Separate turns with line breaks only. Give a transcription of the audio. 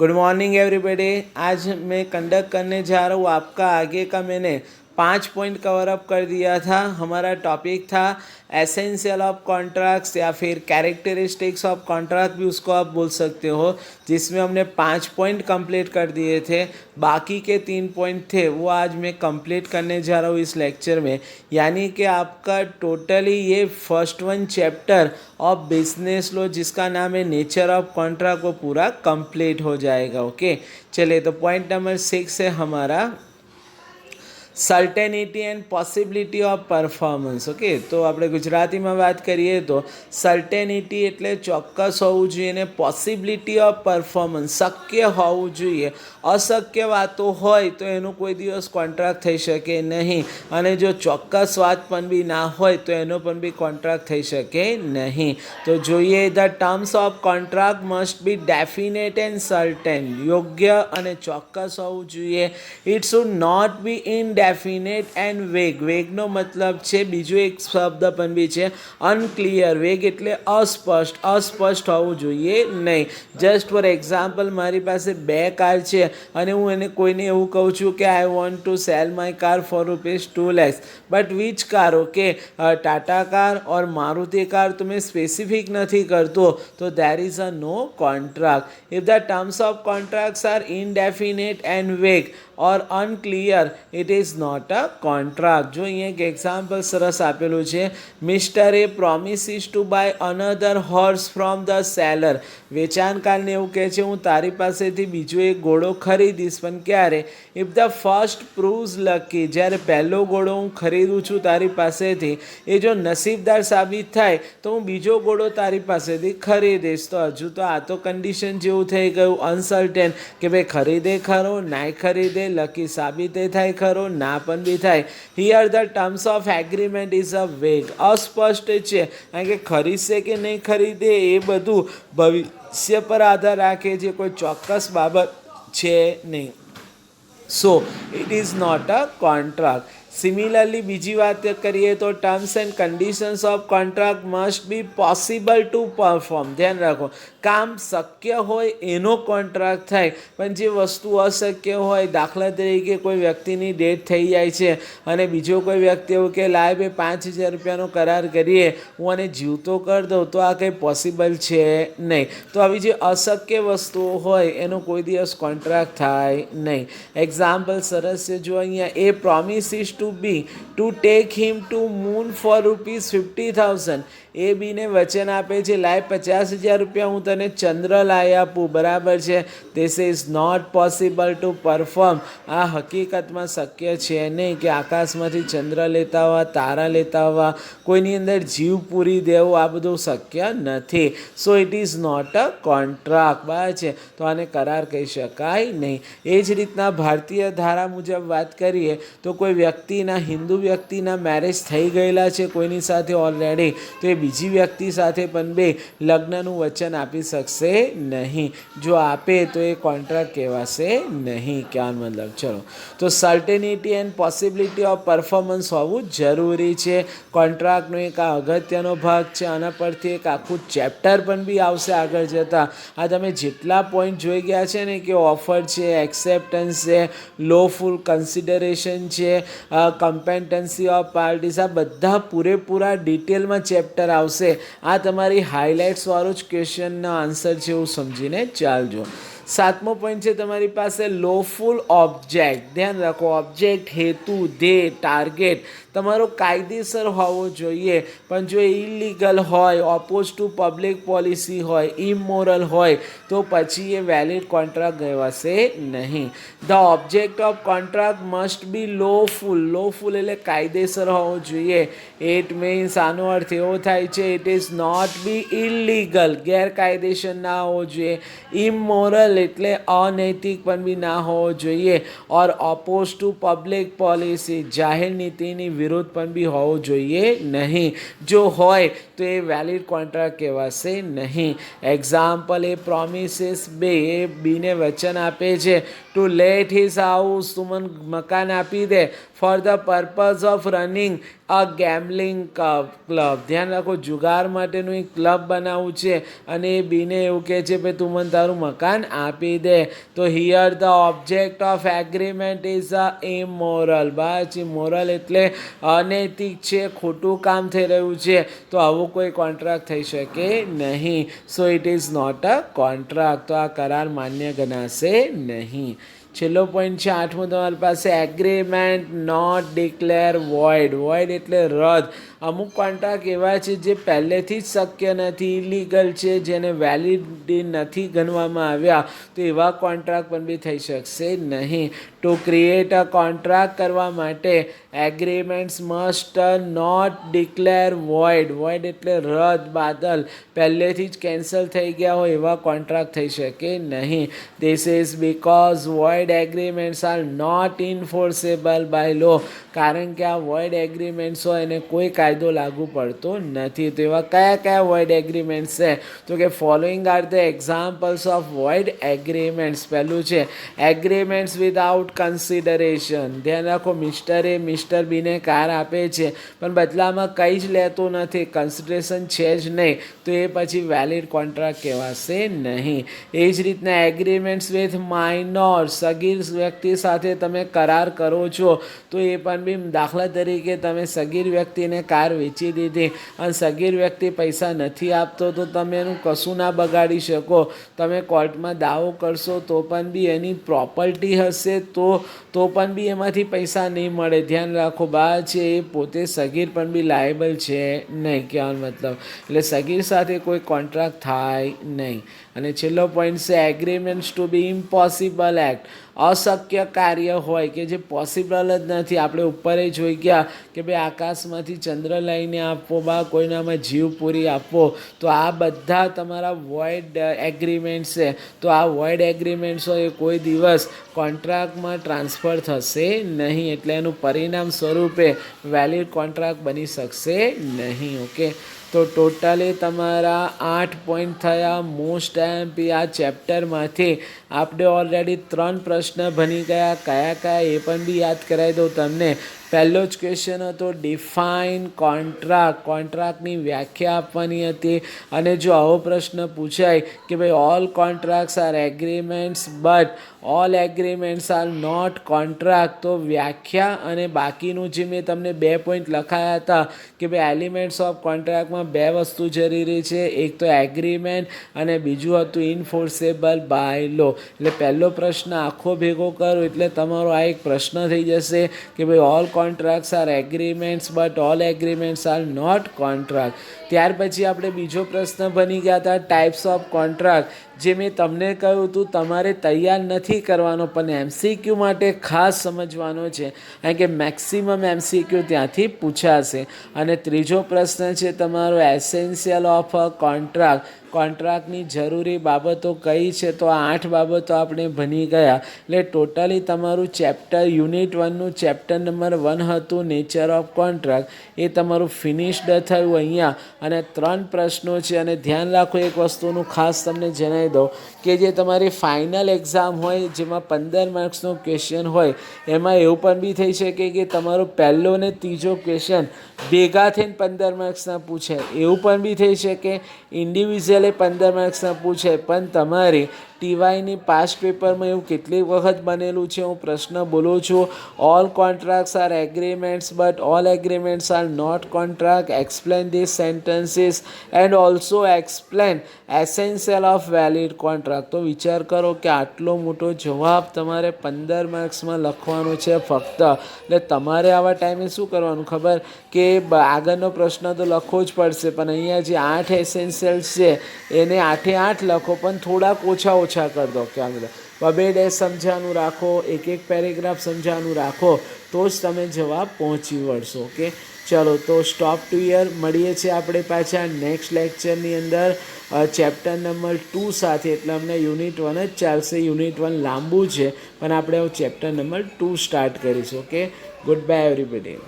Good morning everybody. आज मैं conduct करने जा रहा हूँ आपका आगे का। मैंने 5 पॉइंट कवर अप कर दिया था। हमारा टॉपिक था एसेंशियल ऑफ कॉन्ट्रैक्ट्स या फिर कैरेक्टरिस्टिक्स ऑफ कॉन्ट्रैक्ट भी उसको आप बोल सकते हो, जिसमें हमने 5 पॉइंट कंप्लीट कर दिए थे। बाकी के 3 पॉइंट थे वो आज मैं कंप्लीट करने जा रहा हूँ इस लेक्चर में। यानी कि आपका टोटली ये first one chapter of business law जिसका नाम है नेचर ऑफ कॉन्ट्रैक्ट वो पूरा कंप्लीट हो जाएगा। ओके, चलिए तो पॉइंट नंबर 6 है हमारा certainty and possibility of performance. Okay, તો આપણે ગુજરાતીમાં વાત કરીએ તો સર્ટેનિટી એટલે ચોક્કસ હોવું જોઈએ ને પોસિબિલિટી ઓફ પરફોર્મન્સ શક્ય હોવું જોઈએ। અશક્ય વાતો હોય તો એનો કોઈ દિવસ કોન્ટ્રાક્ટ થઈ શકે નહીં, અને જો ચોક્કસ વાત પણ બી ના હોય તો એનો પણ બી કોન્ટ્રાક્ટ થઈ શકે નહીં। તો જોઈએ the terms of contract must be definite and certain, યોગ્ય અને ચોક્કસ હોવું જોઈએ। It should not be indefinite and vague, વેગનો મતલબ છે બીજો એક શબ્દ પણ બી છે અનક્લિયર। વેગ એટલે અસ્પષ્ટ, અસ્પષ્ટ હોવું જોઈએ નહીં। જસ્ટ ફોર એક્ઝામ્પલ, મારી પાસે 2 કાર છે અને હું એને કોઈને એવું કહું છું કે I want to sell my car for ₹2 lakhs, but which car? Okay, Tata car or Maruti car તો મેં સ્પેસિફિક નથી કરતો, તો there is a no contract. If the terms of contracts are indefinite and vague or unclear, it is not a contract। જો અહીંયા એક example સરસ આપેલું છે, mister A promises to buy another horse from the seller. વેચાણકારને એવું કહે છે હું તારી પાસેથી બીજો એક ઘોડો ખરીદીશ, પણ ક્યારે? ઇફ ધ ફર્સ્ટ પ્રૂવ્સ લકી, જ્યારે પહેલો ઘોડો હું ખરીદું છું તારી પાસેથી એ જો નસીબદાર સાબિત થાય તો હું બીજો ઘોડો તારી પાસેથી ખરીદીશ। તો હજુ તો આ તો કન્ડિશન જેવું થઈ ગયું, અનસર્ટેન, કે ભાઈ ખરીદે ખરો નાય ખરીદે, લકી સાબિતે થાય ખરો ના પણ બી થાય। Here the terms of agreement is a વેગ, અસ્પષ્ટ છે, કારણ કે ખરીદશે કે નહીં ખરીદે એ બધું ભવિષ્ય પર આધાર રાખે છે, કોઈ ચોક્કસ બાબત છે નહીં। So it is not a contract. Similarly બીજી વાત કરીએ તો terms and conditions of contract must be possible to perform. ધ્યાન રાખો, કામ શક્ય હોય એનો કોન્ટ્રાક્ટ થાય, પણ જે વસ્તુ અશક્ય હોય, દાખલા તરીકે કોઈ વ્યક્તિની ડેથ થઈ જાય છે અને બીજો કોઈ વ્યક્તિ એવું કે લાય ભાઈ 5,000 રૂપિયાનો કરાર કરીએ, હું આને જીવતો કરી દઉં, તો આ કંઈ પોસિબલ છે નહીં। તો આવી જે અશક્ય વસ્તુઓ હોય એનો કોઈ દિવસ કોન્ટ્રાક્ટ થાય નહીં। એક્ઝામ્પલ સરસ છે, જો અહીંયા A promises to B to take him to moon for ₹50,000। A બીને વચન આપે છે લાય 50,000 રૂપિયા હું તને ચંદ્ર લાવી આપું, બરાબર છે। This is not possible to perform. આ હકીકતમાં શક્ય છે નહીં કે આકાશમાંથી ચંદ્ર લેતા હોવા, તારા લેતા હોવા, કોઈની અંદર જીવ પૂરી દેવું, આ બધું શક્ય નથી। So it is not a contract, બરાબર છે, તો આને કરાર કહી શકાય નહીં। એ જ રીતના ભારતીય ધારા મુજબ વાત કરીએ તો કોઈ વ્યક્તિના, હિન્દુ વ્યક્તિના મેરેજ થઈ ગયેલા છે કોઈની સાથે ઓલરેડી, તો એ બીજી વ્યક્તિ સાથે પણ બે લગ્નનું વચન આપી શકશે નહીં। જો આપે તો એ કોન્ટ્રાક્ટ કહેવાશે નહીં। ક્યાં મતલબ, ચલો તો સર્ટેનિટી એન્ડ પોસિબિલિટી ઓફ પરફોર્મન્સ હોવું જરૂરી છે। કોન્ટ્રાક્ટનો એક આ અગત્યનો ભાગ છે, આના પરથી એક આખું ચેપ્ટર પણ બી આવશે આગળ જતાં। આ તમે જેટલા પોઈન્ટ જોઈ ગયા છે ને કે ઓફર છે, એક્સેપ્ટન્સ છે, લોફુલ કન્સિડરેશન છે, કમ્પેટન્સી ઓફ પાર્ટીઝ, આ બધા પૂરેપૂરા ડિટેલમાં ચેપ્ટર આવશે। આ તમારી હાઇલાઇટ્સવાળું જ ક્વેશ્ચનનો આન્સર છે એવું સમજીને ચાલજો। 7મો પોઈન્ટ છે તમારી પાસે લોફુલ ઓબ્જેક્ટ। ધ્યાન રાખો, ઓબ્જેક્ટ, હેતુ, ધ્યેય, ટાર્ગેટ તમારો કાયદેસર હોવો જોઈએ, પણ જો ઇલીગલ હોય, ઓપોઝ ટુ પબ્લિક પોલિસી હોય, ઇમોરલ હોય તો પછી એ વેલિડ કોન્ટ્રાક્ટ કહેવાશે નહીં। The object of contract must be lawful, lawful એટલે કાયદેસર હોવો જોઈએ। ઇટ મીન્સ, આનો અર્થ એવો થાય છે it is not be illegal, ગેરકાયદેસર ના હોવો જોઈએ। ઇમોરલ એટલે અનૈતિક પણ બી ના હોવો જોઈએ। ઓર ઓપોઝ ટુ પબ્લિક પોલિસી, જાહેર નીતિની વિરુદ્ધ પણ બી હોવું જોઈએ નહીં। જો હોય તો એ વેલિડ કોન્ટ્રાક્ટ કહેવાશે નહીં। એક્ઝામ્પલ, એ પ્રોમિસીસ બે, એ બીને વચન આપે છે ટુ લેટ હિઝ હાઉસ, તું મને મકાન આપી દે for the purpose of running a gambling club. ધ્યાન રાખો, જુગાર માટેનું એક ક્લબ બનાવવું છે અને એ બીને એવું કહે છે ભાઈ તું મને તારું મકાન આપી દે. તો here the object of agreement is a immoral. Bus immoral એટલે અનૈતિક છે, ખોટું કામ થઈ રહ્યું છે. તો આવું કોઈ કોન્ટ્રાક્ટ થઈ શકે નહીં. So it is not a contract. તો આ કરાર માન્ય ગણાશે નહીં. છેલ્લો પોઈન્ટ છે 8મો તમારી પાસે, agreement not declare void. Void એટલે રદ. અમુક કોન્ટ્રાક્ટ એવા છે જે પહેલેથી જ શક્ય નથી, ઇલીગલ છે, જેને વેલિડ નથી ગણવામાં આવ્યા, તો એવા કોન્ટ્રાક્ટ પણ બી થઈ શકશે નહીં. ટુ ક્રિએટ અ કોન્ટ્રાક્ટ કરવા માટે agreements must not declare void. Void એટલે રદ, બાદલ, પહેલેથી જ કેન્સલ થઈ ગયા હોય એવા કોન્ટ્રાક્ટ થઈ શકે નહીં. This is because void agreements are not enforceable by law. કારણ કે આ વોઇડ એગ્રીમેન્ટ્સ હોય એને કોઈ કાયદો લાગુ પડતો નથી. તો એવા કયા કયા વોઇડ એગ્રીમેન્ટ્સ છે? તો કે following are the examples of void agreements. પહેલું છે એગ્રીમેન્ટ્સ વિધાઉટ કન્સિડરેશન. ધ્યાન રાખો, મિસ્ટરે મિસ્ટર બીને કાર આપે છે પણ બદલામાં કંઈ જ લેતો નથી, કન્સિડરેશન છે જ નહીં, તો એ પછી વેલિડ કોન્ટ્રાક્ટ કહેવાશે નહીં. એ જ રીતના એગ્રીમેન્ટ્સ વિથ માઇનોર, સગીર વ્યક્તિ સાથે તમે કરાર કરો છો તો એ પણ બી, દાખલા તરીકે તમે સગીર વ્યક્તિને કાર વેચી દીધી અને સગીર વ્યક્તિ પૈસા નથી આપતો તો તમે એનું કશું ના બગાડી શકો. તમે કોર્ટમાં દાવો કરશો તો પણ બી એની પ્રોપર્ટી હશે તો પણ બી એમાંથી પૈસા નહીં મળે. ધ્યાન રાખો, બા છે એ પોતે સગીર પણ બી લાયેબલ છે નહીં, કહેવાનો મતલબ. એટલે સગીર સાથે કોઈ કોન્ટ્રાક્ટ થાય નહીં. અને છેલ્લો પોઈન્ટ છે એગ્રીમેન્ટ્સ ટુ બી ઇમ્પોસિબલ એક્ટ. અશક્ય કાર્ય હોય કે જે પોસિબલ જ નથી. આપણે ઉપર જોઈ ગયા કે ભાઈ આકાશમાંથી ચંદ્ર લઈને આપવો, બા કોઈનામાં જીવ પૂરી આપવો, તો આ બધા તમારા વોઇડ એગ્રીમેન્ટ્સ છે. તો આ વોઇડ એગ્રીમેન્ટ્સ હોય એ કોઈ દિવસ કોન્ટ્રાક્ટમાં ટ્રાન્સફર થશે નહીં. એટલે એનું પરિણામ સ્વરૂપે વેલિડ કોન્ટ્રાક્ટ બની શકશે નહીં. ઓકે, તો ટોટલી તમારા 8 પોઈન્ટ થયા મોસ્ટ એમપી. આ ચેપ્ટરમાંથી આપણે ઓલરેડી 3 પ્રશ્ન ભણી ગયા. કયા કયા એ પણ બી યાદ કરાવી દઉં તમને. પહેલો જ ક્વેશ્ચન હતો ડિફાઇન કોન્ટ્રાક્ટ. કોન્ટ્રાક્ટની વ્યાખ્યા આપવાની હતી. અને જો આવો પ્રશ્ન પૂછાય કે ભાઈ all contracts are agreements but all agreements are not contract, તો વ્યાખ્યા અને બાકીનું જે મેં તમને 2 પોઈન્ટ લખાયા હતા કે ભાઈ એલિમેન્ટ્સ ઓફ કોન્ટ્રાક્ટમાં 2 વસ્તુ જરૂરી છે, એક તો એગ્રીમેન્ટ અને બીજું હતું ઇન્ફોર્સેબલ બાય લો. એટલે પહેલો પ્રશ્ન આખો ભેગો કરો એટલે તમારો આ એક પ્રશ્ન થઈ જશે કે ભાઈ all contracts are agreements but all agreements are not contract. ત્યાર પછી આપણે બીજો પ્રશ્ન બની ગયા હતા ટાઈપ્સ ઓફ કોન્ટ્રાક્ટ, જે મેં તમને કહ્યું હતું તમારે તૈયાર નથી કરવાનો પણ એમસીક્યુ માટે ખાસ સમજવાનો છે, કારણ કે મેક્સિમમ એમસીક્યુ ત્યાંથી પૂછાશે. અને ત્રીજો પ્રશ્ન છે તમારો એસેન્શિયલ ઓફ અ કોન્ટ્રાક્ટ. કોન્ટ્રાક્ટની જરૂરી બાબતો કઈ છે? તો આ 8 બાબતો આપણે ભણી ગયા. એટલે ટોટલી તમારું ચેપ્ટર યુનિટ 1નું ચેપ્ટર નંબર 1 હતું નેચર ઓફ કોન્ટ્રાક્ટ, એ તમારું ફિનિશ્ડ થયું અહીંયા. અને 3 પ્રશ્નો છે. અને ધ્યાન રાખો, એક વસ્તુનું ખાસ તમને જણાવી દઉં કે જે તમારી ફાઇનલ એક્ઝામ હોય જેમાં 15 માર્ક્સનો ક્વેશ્ચન હોય, એમાં એવું પણ બી થઈ શકે કે તમારો પહેલો ને ત્રીજો ક્વેશ્ચન ભેગા થઈને 15 માર્ક્સના પૂછે, એવું પણ બી થઈ શકે. ઇન્ડિવિજ્યુઅલી 15 માર્ક્સના પૂછે પણ તમારી ટીવાયની પાસ્ટ પેપરમાં એવું કેટલી વખત બનેલું છે. હું પ્રશ્ન બોલું છું, all contracts are agreements but all agreements are not contract. Explain this sentences and also explain essential of valid contract. તો વિચાર કરો કે આટલો મોટો જવાબ તમારે 15 માર્ક્સમાં લખવાનો છે ફક્ત. એટલે તમારે આવા ટાઈમે શું કરવાનું ખબર કે આગળનો પ્રશ્ન તો લખવો જ પડશે, પણ અહીંયા જે 8 એસેન્શિયલ્સ છે એને 8એ 8 લખો પણ થોડાક ઓછા કરી દો. ક્યાં બધા 2 ડેશ સમજાવવાનું રાખો, એક પેરેગ્રાફ સમજાવવાનું રાખો, તો જ તમે જવાબ પહોંચી વળશો. ઓકે, ચલો તો સ્ટોપ ટુ હિયર. મળીએ છીએ આપણે પાછા નેક્સ્ટ લેક્ચરની અંદર ચેપ્ટર નંબર 2 સાથે. એટલે અમને યુનિટ 1 જ ચાલશે, યુનિટ 1 લાંબુ છે પણ આપણે ચેપ્ટર નંબર 2 સ્ટાર્ટ કરીશું. Okay, good bye everybody.